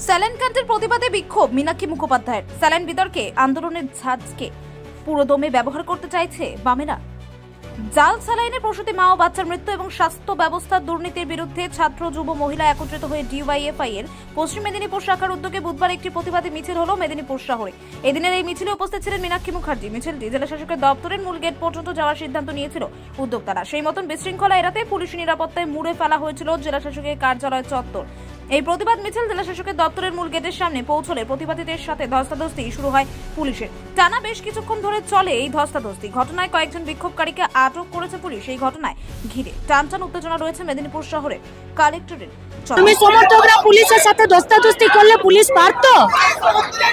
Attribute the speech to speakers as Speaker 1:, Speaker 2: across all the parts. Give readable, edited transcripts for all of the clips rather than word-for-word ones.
Speaker 1: Saline কাণ্ডের প্রতিবাদে বিক্ষোভ মীনাক্ষী মুখোপাধ্যায়ের। স্যালাইন বিতর্কে আন্দোলনের ঝাঁজকে পুরোদমে ব্যবহার করতে চাইছে বামেরা। জাল স্যালাইনে প্রসূতি মা ও বাচ্চার মৃত্যু এবং স্বাস্থ্য ব্যবস্থার দুর্নীতির বিরুদ্ধে ছাত্র যুব মহিলা একত্রিত হয়ে ডিওয়াইএফআই এর পশ্চিম মেদিনীপুর শাখার উদ্যোগে বুধবার একটি প্রতিবাদী মিছিল হলো মেদিনীপুর শহরে। এদিনের এই মিছিলে উপস্থিত ছিলেন মীনাক্ষী মুখার্জি। মিছিলটি জেলা শাসকের দপ্তরের মূল গেট পর্যন্ত যাওয়ার সিদ্ধান্ত নিয়েছিল উদ্যোক্তারা। সেই মতন বিশৃঙ্খলা এড়াতে পুলিশি নিরাপত্তায় মুড়ে ফেলা হয়েছিল জেলা শাসকের কার্যালয় চত্বর। এই প্রতিবাদ মিছিল জেলা শাসকের দপ্তরের মূল গেটের সামনে পৌঁছলে প্রতিবাদীদের সাথে ধস্তাধস্তি শুরু হয় পুলিশের। টানা বেশ কিছুক্ষণ ধরে চলে এই ধস্তাধস্তি। ঘটনায় কয়েকজন বিক্ষোভকারীকে আটক করেছে পুলিশ। এই ঘটনায় ঘিরে টানটান উত্তেজনা রয়েছে মেদিনীপুর শহরে কালেক্টরেট।
Speaker 2: তুমি সমর্থকরা পুলিশের সাথে ধস্তাধস্তি করলে পুলিশ পারতো?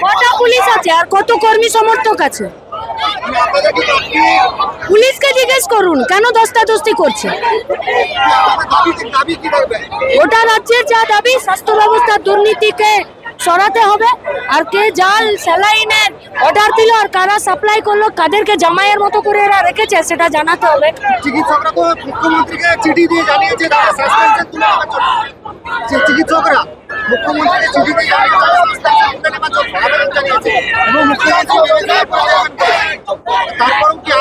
Speaker 2: কটা পুলিশ আছে আর কত কর্মী সমর্থক আছে? পুলিশকে জিজ্ঞেস করুন কেন ধস্তাধস্তি করছে। ওটা রাজ্যের যা দাবি, স্বাস্থ্য ব্যবস্থার দুর্নীতিকে সরাতে হবে। আর কে জাল স্যালাইনের অর্ডার দিল আর কারা সাপ্লাই করলো, কাদেরকে জামাইয়ের মতো করে এরা রেখেছে সেটা জানাতে হবে।
Speaker 3: চিকিৎসকরা তো মুখ্যমন্ত্রীকে চিঠি দিয়ে জানিয়েছে তারা সাসপেনশন তুলে নেওয়ার জন্য। চিকিৎসকরা মুখ্যমন্ত্রীকে চিঠি দিয়ে সাসপেনশন তুলে নেওয়ার জন্য আবেদন জানিয়েছে এবং মুখ্যমন্ত্রী তারপরেও কি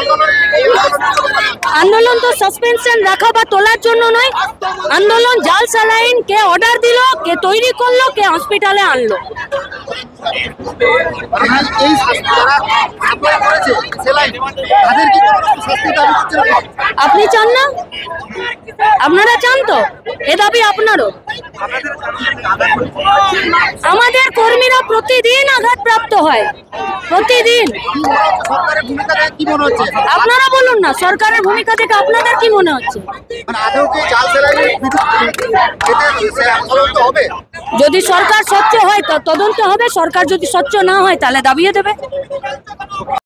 Speaker 2: আন্দোলন তো সাসপেনশন রাখা বা তোলার জন্য নয়। আন্দোলন জাল স্যালাইন কে অর্ডার দিল, কে তৈরি করলো, কে হসপিটালে আনলো। আপনি চান না? আপনারা চান তো? এ দাবি আপনারও। আমাদের কর্মীরা প্রতিদিন আঘাতপ্রাপ্ত হয়, প্রতিদিন। আপনারা বলুন না, সরকারের ভূমিকা থেকে আপনাদের কি মনে হচ্ছে? যদি সরকার স্বচ্ছ হয় তো তদন্ত হবে, সরকার যদি স্বচ্ছ না হয় তাহলে দাবিয়ে দেবে।